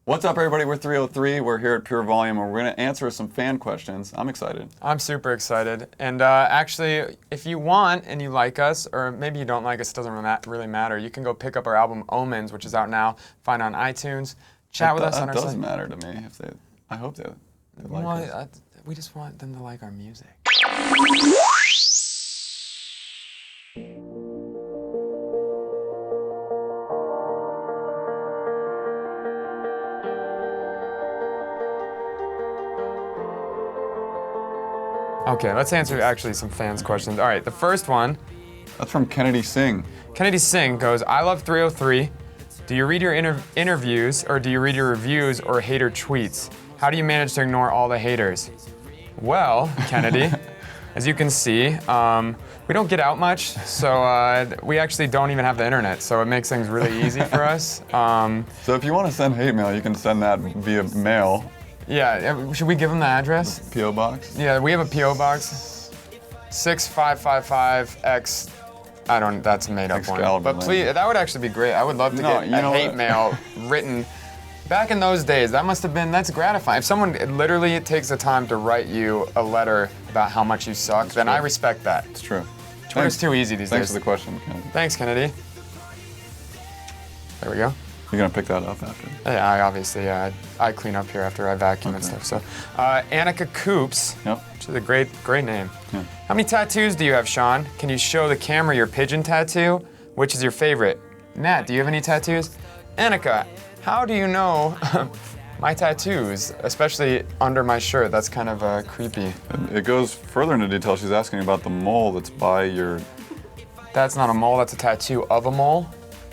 What's up, everybody? We're 303. We're here at Pure Volume, and we're going to answer some fan questions. I'm excited. I'm super excited. And actually, if you want and you like us, or maybe you don't like us, it doesn't really matter. You can go pick up our album Omens, which is out now. Find it on iTunes. Chat with us on our site. It doesn't matter to me. I hope they like us. We just want them to like our music. Okay, let's answer actually some fans' questions. All right, the first one. That's from Kennedy Singh. Kennedy Singh goes, I love 303. Do you read your interviews, or do you read your reviews or hater tweets? How do you manage to ignore all the haters? Well, Kennedy, as you can see, we don't get out much, so we actually don't even have the internet, so it makes things really easy for us. So if you want to send hate mail, you can send that via mail. Yeah, should we give them the address? P.O. Box? Yeah, we have a P.O. Box, 6555X, that's a made up one. But please, that would actually be great. I would love to get a hate mail written. Back in those days, that's gratifying. If someone literally takes the time to write you a letter about how much you suck, then I respect that. It's true. Twitter's too easy these days. Thanks for the question, Kennedy. Thanks, Kennedy. There we go. You're gonna pick that up after? Yeah, I clean up here after I vacuum and stuff. So, Annika Coops, which is a great name. Yeah. How many tattoos do you have, Sean? Can you show the camera your pigeon tattoo? Which is your favorite? Nat, do you have any tattoos? Annika, how do you know my tattoos, especially under my shirt? That's kind of creepy. It goes further into detail. She's asking about the mole that's by your... That's not a mole, that's a tattoo of a mole.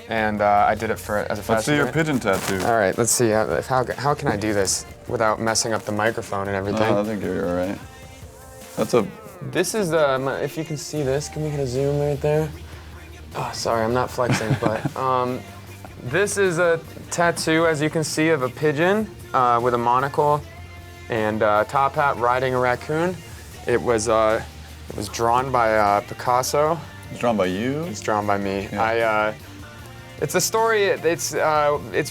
And I did it as a fashion. Let's see your pigeon tattoo. All right, let's see. How can I do this without messing up the microphone and everything? I think you're all right. This is if you can see this, can we get a zoom right there? Oh, sorry, I'm not flexing, but this is a tattoo, as you can see, of a pigeon with a monocle and top hat riding a raccoon. It was drawn by Picasso. It's drawn by you? It's drawn by me. Yeah. It's a story, it's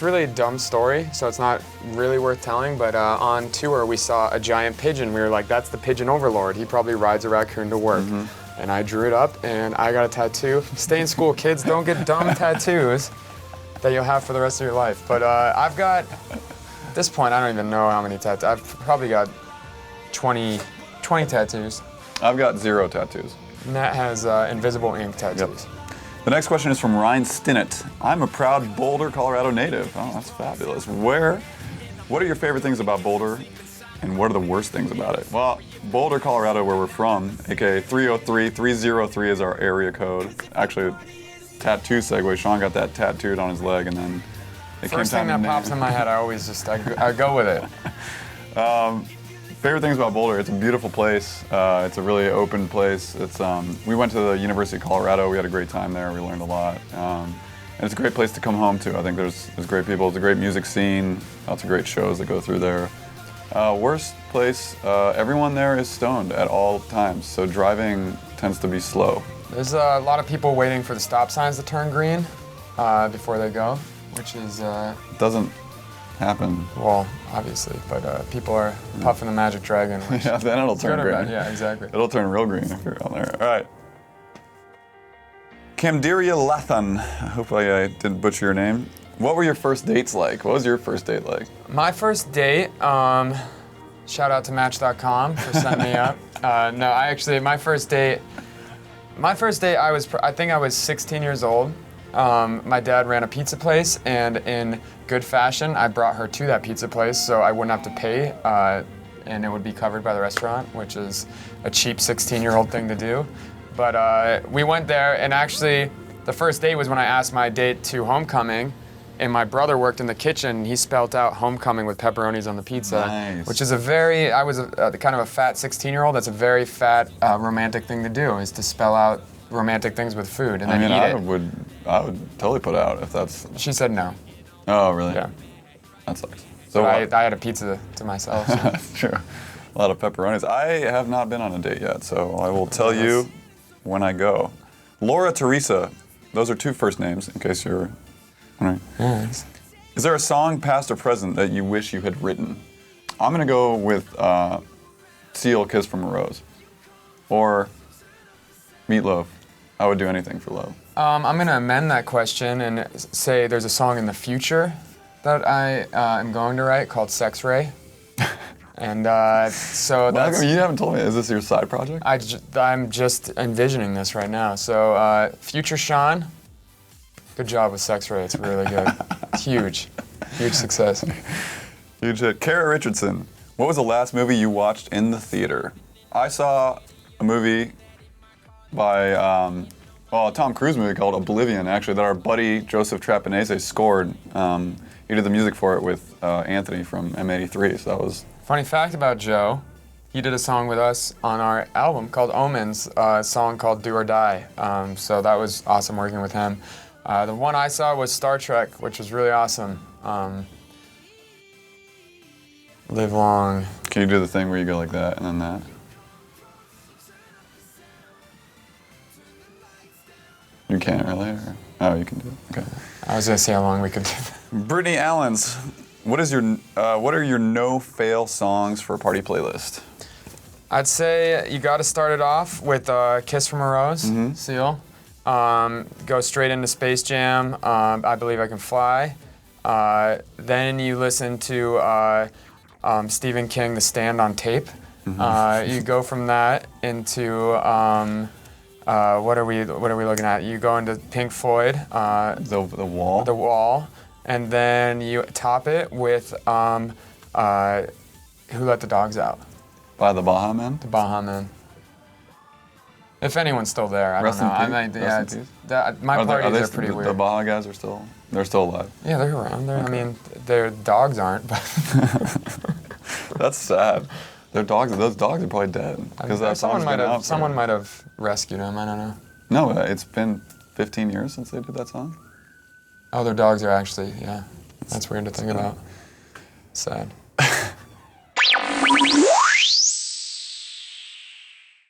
really a dumb story, so it's not really worth telling, but on tour we saw a giant pigeon. We were like, that's the pigeon overlord. He probably rides a raccoon to work. Mm-hmm. And I drew it up and I got a tattoo. Stay in school, kids. Don't get dumb tattoos that you'll have for the rest of your life. But I've got, at this point, I don't even know how many tattoos. I've probably got 20 tattoos. I've got 0 tattoos. Nat has invisible ink tattoos. Yep. The next question is from Ryan Stinnett. I'm a proud Boulder, Colorado native. Oh, that's fabulous. What are your favorite things about Boulder, and what are the worst things about it? Well, Boulder, Colorado, where we're from, aka 303 is our area code. Actually, tattoo segue. Sean got that tattooed on his leg, and then First thing that pops in my head, I always just I go with it. Favorite things about Boulder, it's a beautiful place. It's a really open place. We went to the University of Colorado. We had a great time there. We learned a lot. And it's a great place to come home to. I think there's great people. It's a great music scene. Lots of great shows that go through there. Worst place, everyone there is stoned at all times. So driving tends to be slow. There's a lot of people waiting for the stop signs to turn green before they go, which is... Doesn't happen. Well, obviously, but people are puffing the magic dragon. Yeah, then it'll turn green. Yeah, exactly. It'll turn real green if you're on there. All right. Camderia Lathan. Hopefully I didn't butcher your name. What were your first dates like? What was your first date like? My first date, shout out to Match.com for setting me up. My first date, I think I was 16 years old. My dad ran a pizza place, and in good fashion, I brought her to that pizza place so I wouldn't have to pay, and it would be covered by the restaurant, which is a cheap 16-year-old thing to do. But we went there, and actually, the first date was when I asked my date to homecoming, and my brother worked in the kitchen, and he spelt out homecoming with pepperonis on the pizza, nice. Which is I was kind of a fat 16-year-old. That's a very fat, romantic thing to do, is to spell out romantic things with food and then eat it. I would totally put out if that's... She said no. Oh, really? Yeah. That sucks. So I had a pizza to myself. So. That's true. A lot of pepperonis. I have not been on a date yet, so I will tell you when I go. Laura Teresa. Those are 2 first names, in case you're... All right. Nice. Is there a song, past or present, that you wish you had written? I'm gonna go with Seal, Kiss from a Rose. Or Meatloaf, I Would Do Anything for Love. I'm gonna amend that question and say there's a song in the future that I am going to write called Sex Ray. And so that's... You haven't told me, is this your side project? I'm just envisioning this right now. So future Sean, good job with Sex Ray, it's really good. It's huge success. Huge hit. Kara Richardson, what was the last movie you watched in the theater? I saw a movie by, a Tom Cruise movie called Oblivion, actually, that our buddy Joseph Trapanese scored. He did the music for it with Anthony from M83, so that was... Funny fact about Joe, he did a song with us on our album called Omens, a song called Do or Die. So that was awesome working with him. The one I saw was Star Trek, which was really awesome. Live long. Can you do the thing where you go like that and then that? You can't really? Or? Oh, you can do it. Okay. I was gonna see how long we could do that. Brittany Allens, what are your no-fail songs for a party playlist? I'd say you got to start it off with Kiss from a Rose, Seal. Go straight into Space Jam, I Believe I Can Fly. Then you listen to Stephen King, The Stand on tape. You go from that into what are we looking at? You go into Pink Floyd. The Wall. The Wall, and then you top it with Who Let the Dogs Out? By the Baha Men? The Baha Men. If anyone's still there, I don't know. Rest in peace. My parties are pretty weird. The Baha guys are still alive. Yeah, they're around. Okay. I mean, their dogs aren't, but That's sad. Those dogs are probably dead. Someone might have rescued them. I don't know. No, it's been 15 years since they did that song. Oh, their dogs are actually, yeah. That's weird to think about. Sad.